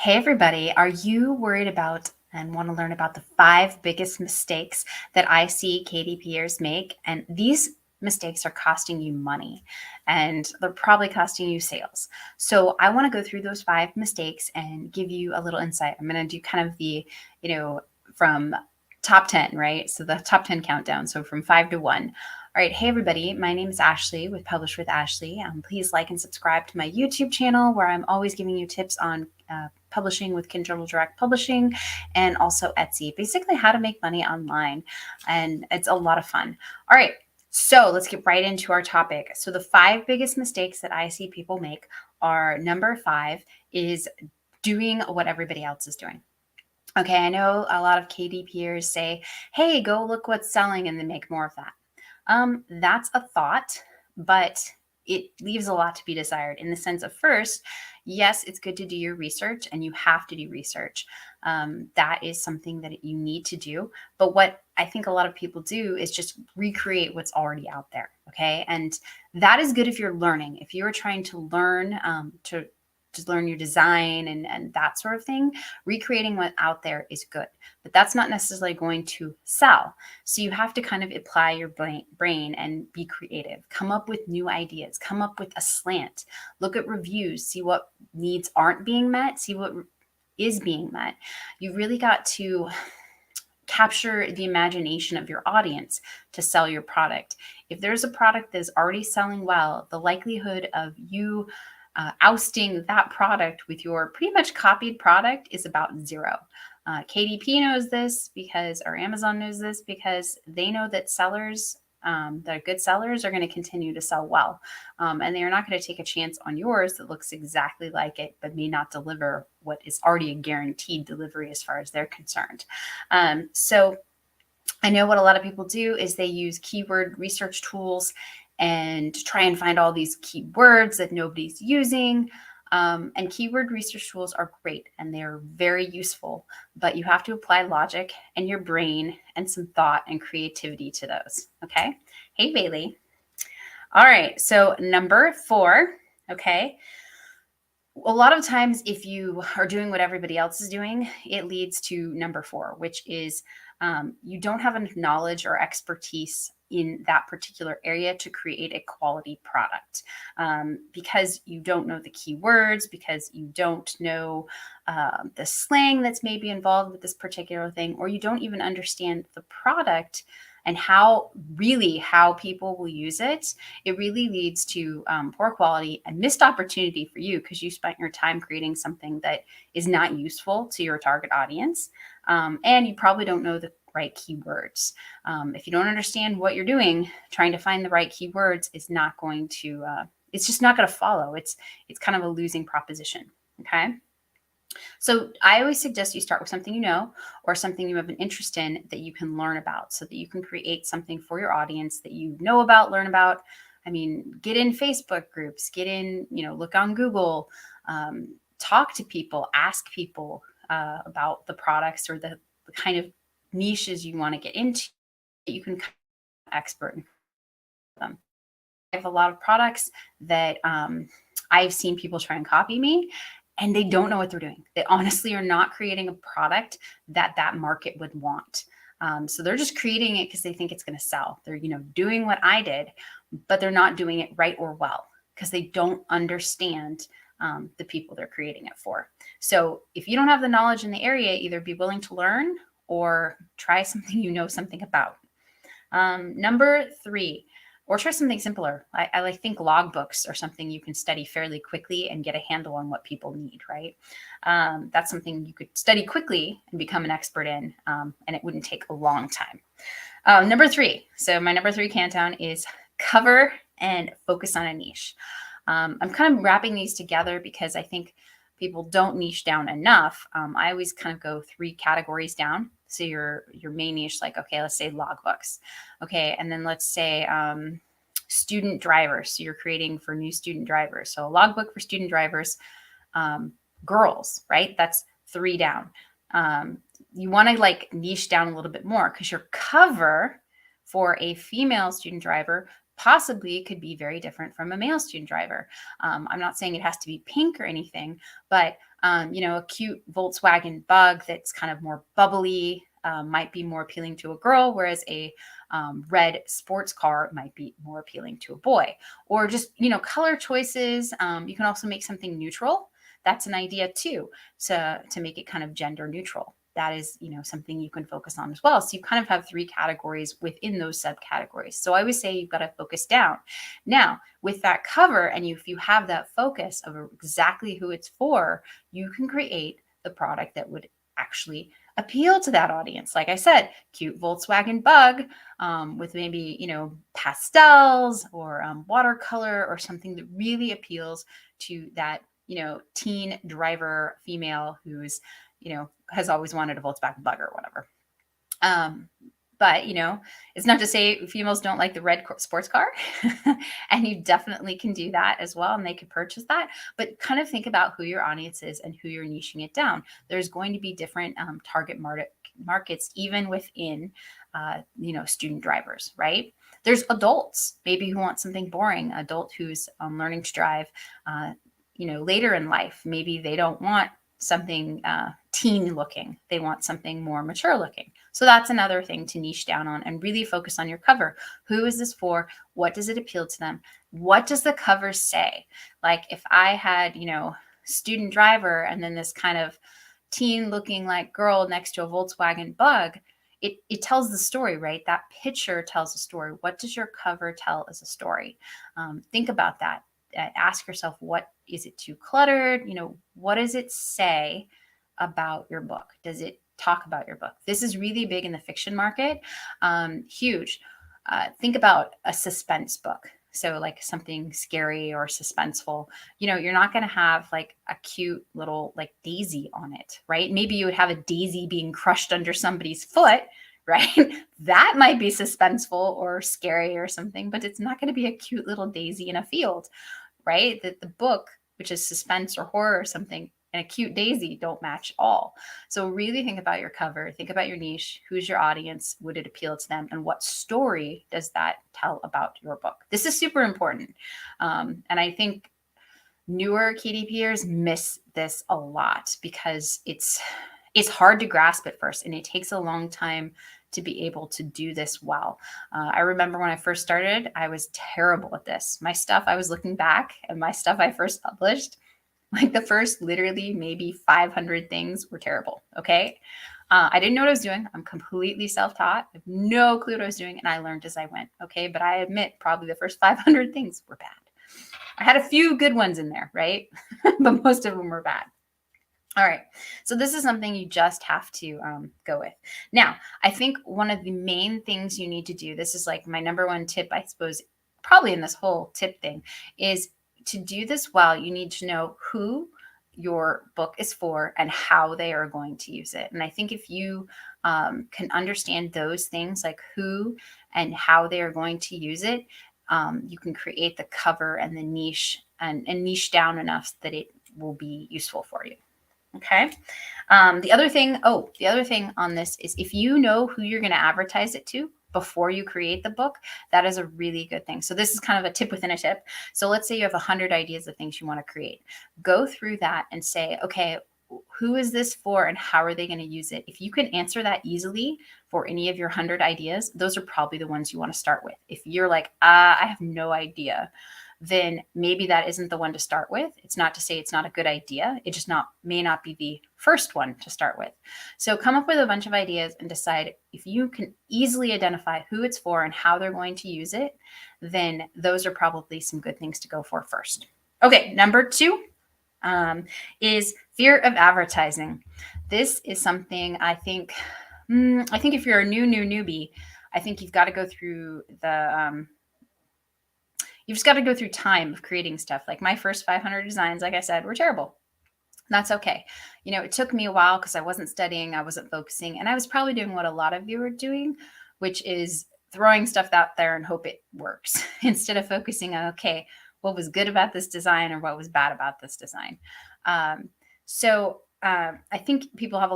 Hey, everybody. Are you worried about and want to learn about the five biggest mistakes that I see KDPers make? And these mistakes are costing you money and they're probably costing you sales. So I want to go through those five mistakes and give you a little insight. I'm going to do kind of the, from top 10, right? So the top 10 countdown. So from 5 to 1. All right. Hey, everybody. My name is Ashley with Publish with Ashley. Please like and subscribe to my YouTube channel where I'm always giving you tips on publishing with Kindle Direct Publishing and also Etsy, basically how to make money online. And it's a lot of fun. All right. So let's get right into our topic. So the five biggest mistakes that I see people make are number 5 is doing what everybody else is doing. Okay, I know a lot of KDPers say, hey, go look what's selling and then make more of that. That's a thought, but it leaves a lot to be desired in the sense of first, yes, it's good to do your research and you have to do research. That is something that you need to do. But what I think a lot of people do is just recreate what's already out there. Okay. And that is good if you're learning. If you're trying to learn to learn your design and that sort of thing, recreating what's out there is good. But that's not necessarily going to sell. So you have to kind of apply your brain and be creative, come up with new ideas, come up with a slant, look at reviews, see what needs aren't being met, see what is being met. You really got to capture the imagination of your audience to sell your product. If there's a product that is already selling well, the likelihood of you ousting that product with your pretty much copied product is about 0. KDP knows this or Amazon knows this because they know that sellers, that good sellers are going to continue to sell well. And they are not going to take a chance on yours that looks exactly like it, but may not deliver what is already a guaranteed delivery as far as they're concerned. So I know what a lot of people do is they use keyword research tools and try and find all these keywords that nobody's using. And keyword research tools are great and they're very useful, but you have to apply logic and your brain and some thought and creativity to those. Okay. Hey, Bailey. All right. So number 4. Okay. A lot of times, if you are doing what everybody else is doing, it leads to number 4, which is you don't have enough knowledge or expertise in that particular area to create a quality product because you don't know the keywords, because you don't know the slang that's maybe involved with this particular thing, or you don't even understand the product and how people will use it. It really leads to poor quality and missed opportunity for you because you spent your time creating something that is not useful to your target audience. And you probably don't know the right keywords. If you don't understand what you're doing, trying to find the right keywords is not going to, it's just not going to follow. It's kind of a losing proposition. Okay. So I always suggest you start with something you know or something you have an interest in that you can learn about so that you can create something for your audience that you know about, learn about. I mean, get in Facebook groups, get in, look on Google, talk to people, ask people about the products or the kind of niches you want to get into. You can become an expert in them. I have a lot of products that I've seen people try and copy me and they don't know what they're doing. They honestly are not creating a product that market would want. So they're just creating it because they think it's going to sell. They're, doing what I did, but they're not doing it right or well because they don't understand the people they're creating it for. So if you don't have the knowledge in the area, either be willing to learn or try something you know something about. Number 3, or try something simpler. I think logbooks are something you can study fairly quickly and get a handle on what people need, right? That's something you could study quickly and become an expert in, and it wouldn't take a long time. Number 3. So my number 3 countdown is cover and focus on a niche. I'm kind of wrapping these together because I think people don't niche down enough. I always kind of go 3 categories down. So your main niche, like, okay, let's say logbooks. Okay. And then let's say student drivers. So you're creating for new student drivers. So a logbook for student drivers, girls, right? That's 3 down. You want to like niche down a little bit more because your cover for a female student driver possibly could be very different from a male student driver. I'm not saying it has to be pink or anything, but a cute Volkswagen Bug that's kind of more bubbly might be more appealing to a girl, whereas a red sports car might be more appealing to a boy. Or just, color choices. You can also make something neutral. That's an idea too, to make it kind of gender neutral. That is, something you can focus on as well. So you kind of have 3 categories within those subcategories. So I would say you've got to focus down. Now, with that cover, and if you have that focus of exactly who it's for, you can create the product that would actually appeal to that audience. Like I said, cute Volkswagen Bug with maybe, pastels or watercolor or something that really appeals to that, teen driver female who's, has always wanted a Volkswagen Bug or whatever. Um, but it's not to say females don't like the red sports car, and you definitely can do that as well, and they could purchase that. But kind of think about who your audience is and who you're niching it down. There's going to be different target markets, even within, student drivers, right? There's adults, maybe who want something boring. Adult who's learning to drive, later in life. Maybe they don't want something teen looking. They want something more mature looking. So that's another thing to niche down on and really focus on your cover. Who is this for? What does it appeal to them? What does the cover say? Like if I had, student driver and then this kind of teen looking like girl next to a Volkswagen Bug, it tells the story, right? That picture tells a story. What does your cover tell as a story? Think about that. Ask yourself, what is it too cluttered? What does it say about your book? Does it talk about your book? This is really big in the fiction market. Huge. Think about a suspense book. So like something scary or suspenseful, you're not going to have like a cute little like daisy on it, right? Maybe you would have a daisy being crushed under somebody's foot, right? That might be suspenseful or scary or something, but it's not going to be a cute little daisy in a field, right? That the book, which is suspense or horror or something, and a cute daisy don't match all. So really think about your cover, think about your niche, who's your audience, would it appeal to them, and what story does that tell about your book? This is super important. And I think newer KDPers miss this a lot because it's hard to grasp at first, and it takes a long time to be able to do this well. I remember when I first started, I was terrible at this. My stuff, I was looking back and my stuff I first published, like the first literally maybe 500 things were terrible. Okay. I didn't know what I was doing. I'm completely self-taught. I have no clue what I was doing. And I learned as I went. Okay. But I admit probably the first 500 things were bad. I had a few good ones in there, right? But most of them were bad. All right. So this is something you just have to go with. Now, I think one of the main things you need to do, this is like my number one tip, I suppose, probably in this whole tip thing, is to do this well, you need to know who your book is for and how they are going to use it. And I think if you can understand those things, like who and how they are going to use it, you can create the cover and the niche and niche down enough that it will be useful for you. Okay. The other thing on this is if you know who you're going to advertise it to before you create the book, that is a really good thing. So this is kind of a tip within a tip. So let's say you have 100 ideas of things you want to create. Go through that and say, okay, who is this for and how are they going to use it? If you can answer that easily for any of your 100 ideas, those are probably the ones you want to start with. If you're like, I have no idea, then maybe that isn't the one to start with. It's not to say it's not a good idea. It just may not be the first one to start with. So come up with a bunch of ideas and decide if you can easily identify who it's for and how they're going to use it, then those are probably some good things to go for first. Okay, number 2 is fear of advertising. This is something I think if you're a newbie, I think you've got to go through you've just got to go through time of creating stuff. Like my first 500 designs, like I said, were terrible. That's okay. It took me a while because I wasn't studying, I wasn't focusing, and I was probably doing what a lot of you are doing, which is throwing stuff out there and hope it works instead of focusing on, okay, what was good about this design or what was bad about this design. So I think people have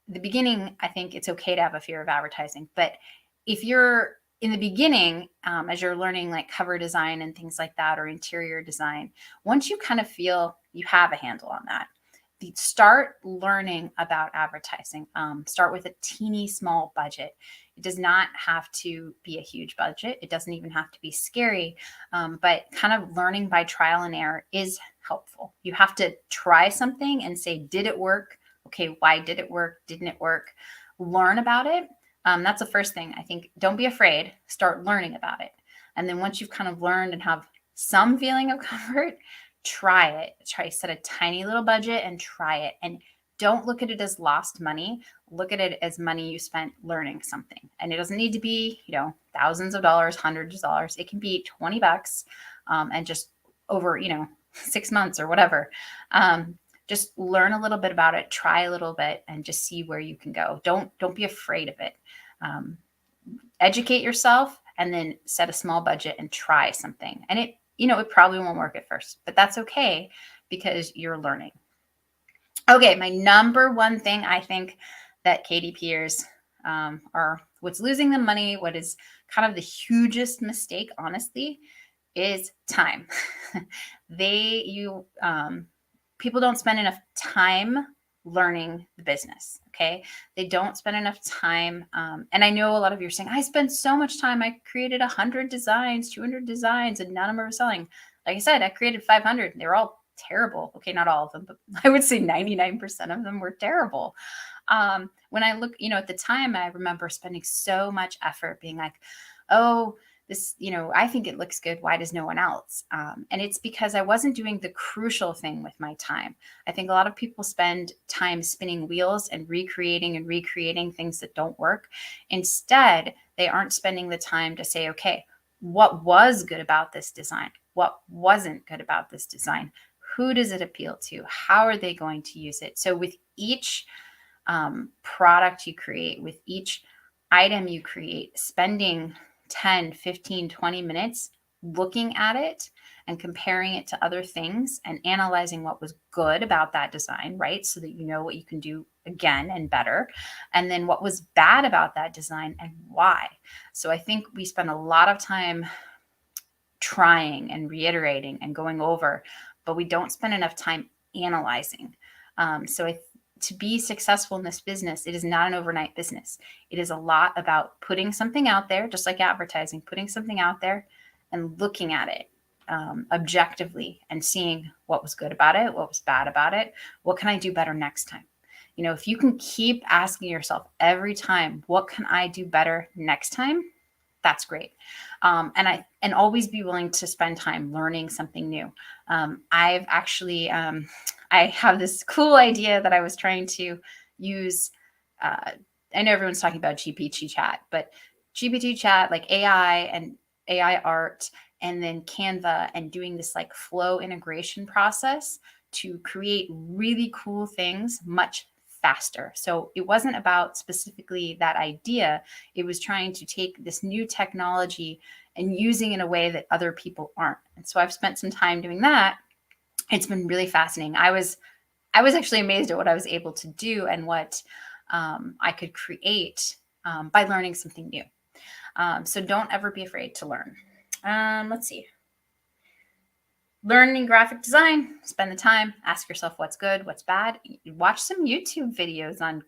the beginning, I think it's okay to have a fear of advertising, but if you're in the beginning, as you're learning like cover design and things like that, or interior design, once you kind of feel you have a handle on that, start learning about advertising. Start with a teeny small budget. It does not have to be a huge budget. It doesn't even have to be scary, but kind of learning by trial and error is helpful. You have to try something and say, did it work? Okay, why did it work? Didn't it work? Learn about it. That's the first thing. I think don't be afraid. Start learning about it. And then once you've kind of learned and have some feeling of comfort, try it. Try set a tiny little budget and try it. And don't look at it as lost money. Look at it as money you spent learning something. And it doesn't need to be, thousands of dollars, hundreds of dollars. It can be $20 and just over, 6 months or whatever. Just learn a little bit about it, try a little bit, and just see where you can go. Don't be afraid of it. Educate yourself and then set a small budget and try something. And it probably won't work at first, but that's okay because you're learning. Okay, my number one thing I think that KDPers are what's losing them money, what is kind of the hugest mistake, honestly, is time. People don't spend enough time learning the business. Okay. They don't spend enough time. And I know a lot of you are saying, I spent so much time. I created 100 designs, 200 designs, and none of them are selling. Like I said, I created 500. They're all terrible. Okay. Not all of them, but I would say 99% of them were terrible. When I look, at the time, I remember spending so much effort being like, oh, this, I think it looks good. Why does no one else? And it's because I wasn't doing the crucial thing with my time. I think a lot of people spend time spinning wheels and recreating things that don't work. Instead, they aren't spending the time to say, okay, what was good about this design? What wasn't good about this design? Who does it appeal to? How are they going to use it? So with each product you create, with each item you create, spending 10, 15, 20 minutes looking at it and comparing it to other things and analyzing what was good about that design, right? So that you know what you can do again and better. And then what was bad about that design and why. So I think we spend a lot of time trying and reiterating and going over, but we don't spend enough time analyzing. To be successful in this business, it is not an overnight business. It is a lot about putting something out there, just like advertising, putting something out there and looking at it objectively and seeing what was good about it, what was bad about it, what can I do better next time? If you can keep asking yourself every time, what can I do better next time? That's great. And always be willing to spend time learning something new. I've actually, I have this cool idea that I was trying to use. I know everyone's talking about GPT chat, but GPT chat, like AI and AI art, and then Canva, and doing this like flow integration process to create really cool things much faster. So it wasn't about specifically that idea. It was trying to take this new technology and using it in a way that other people aren't. And so I've spent some time doing that. It's been really fascinating. I was actually amazed at what I was able to do and what I could create by learning something new. So don't ever be afraid to learn. Let's see. Learning graphic design, spend the time, ask yourself what's good, what's bad. Watch some YouTube videos on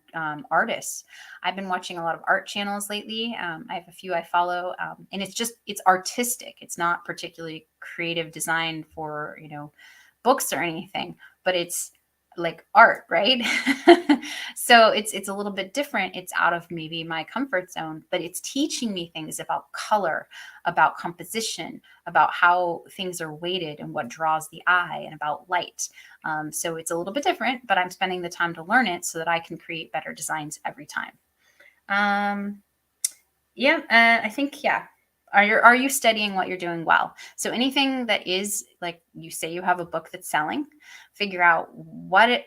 artists. I've been watching a lot of art channels lately. I have a few I follow, and it's artistic. It's not particularly creative design for, books or anything, but it's like art, right? So it's a little bit different. It's out of maybe my comfort zone, but it's teaching me things about color, about composition, about how things are weighted and what draws the eye, and about light. So it's a little bit different, but I'm spending the time to learn it so that I can create better designs every time. I think, yeah. Are you studying what you're doing well? So anything that is, like, you say you have a book that's selling, figure out what it,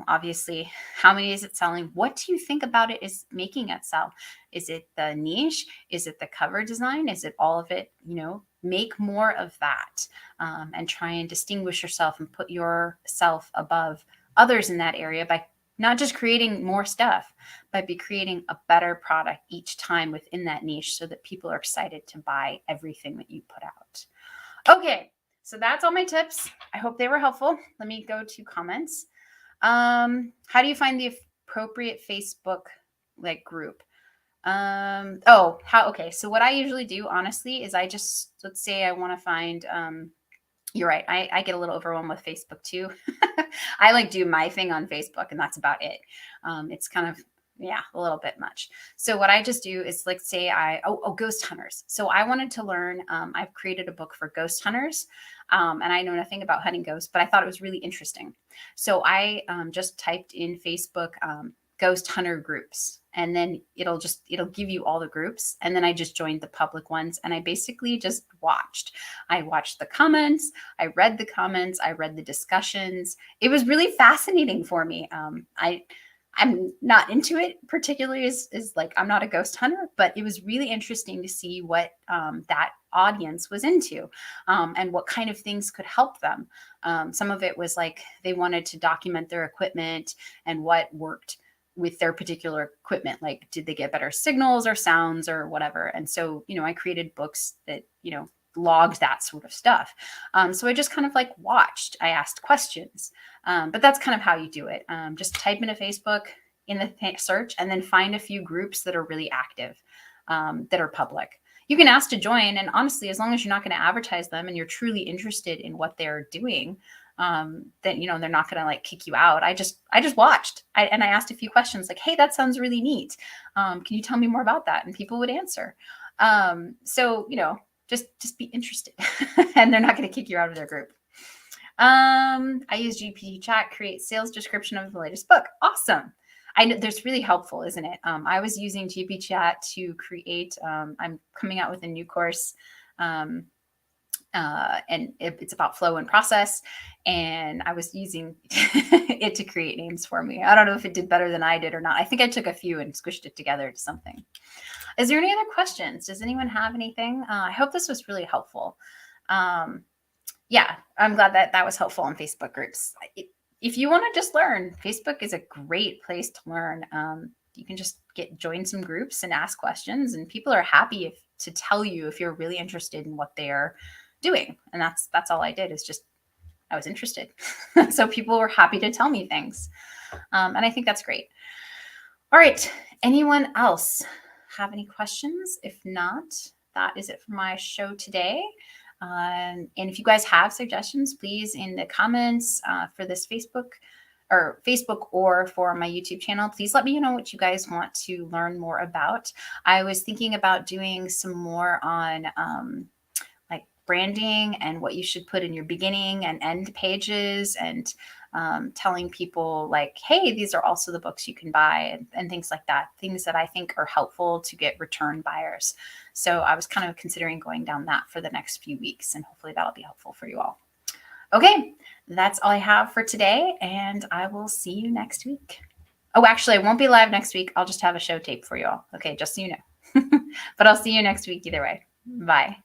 obviously, how many is it selling? What do you think about it is making it sell? Is it the niche? Is it the cover design? Is it all of it? Make more of that, and try and distinguish yourself and put yourself above others in that area by not just creating more stuff, but be creating a better product each time within that niche so that people are excited to buy everything that you put out. Okay, so that's all my tips. I hope they were helpful. Let me go to comments. How do you find the appropriate Facebook like group? Okay. So what I usually do, honestly, is I just, let's say I want to find, you're right. I get a little overwhelmed with Facebook too. I like do my thing on Facebook and that's about it. It's kind of, yeah, a little bit much. So what I just do is like say ghost hunters. So I wanted to learn, I've created a book for ghost hunters. And I know nothing about hunting ghosts, but I thought it was really interesting. So I just typed in Facebook, ghost hunter groups, and then it'll give you all the groups, and then I just joined the public ones, and I basically just watched the comments, I read the discussions. It was really fascinating for me. I'm not into it particularly as like, I'm not a ghost hunter, but it was really interesting to see what that audience was into, and what kind of things could help them. Some of it was like they wanted to document their equipment and what worked with their particular equipment. Like, did they get better signals or sounds or whatever? And so, I created books that, logged that sort of stuff. So I just kind of like watched, I asked questions, but that's kind of how you do it. Just type into Facebook in the search and then find a few groups that are really active, that are public. You can ask to join. And honestly, as long as you're not going to advertise them and you're truly interested in what they're doing, then, they're not going to like kick you out. I just watched and I asked a few questions like, hey, that sounds really neat. Can you tell me more about that? And people would answer. So, just be interested and they're not going to kick you out of their group. I use GPT chat, create sales description of the latest book. Awesome. I know that's really helpful, isn't it? I was using GPT chat to create, I'm coming out with a new course, and it's about flow and process. And I was using it to create names for me. I don't know if it did better than I did or not. I think I took a few and squished it together to something. Is there any other questions? Does anyone have anything? I hope this was really helpful. Yeah, I'm glad that was helpful on Facebook groups. If you want to just learn, Facebook is a great place to learn. You can just join some groups and ask questions, and people are happy to tell you if you're really interested in what they're doing. And that's all I did, is just, I was interested. So people were happy to tell me things. And I think that's great. All right. Anyone else have any questions? If not, that is it for my show today. And if you guys have suggestions, please in the comments for this Facebook or for my YouTube channel, please let me know what you guys want to learn more about. I was thinking about doing some more on like branding and what you should put in your beginning and end pages, and telling people like, hey, these are also the books you can buy, and things like that, things that I think are helpful to get return buyers. So I was kind of considering going down that for the next few weeks, and hopefully that'll be helpful for you all. Okay, that's all I have for today, and I will see you next week. Oh, actually, I won't be live next week. I'll just have a show tape for you all. Okay, just so you know. But I'll see you next week either way. Bye.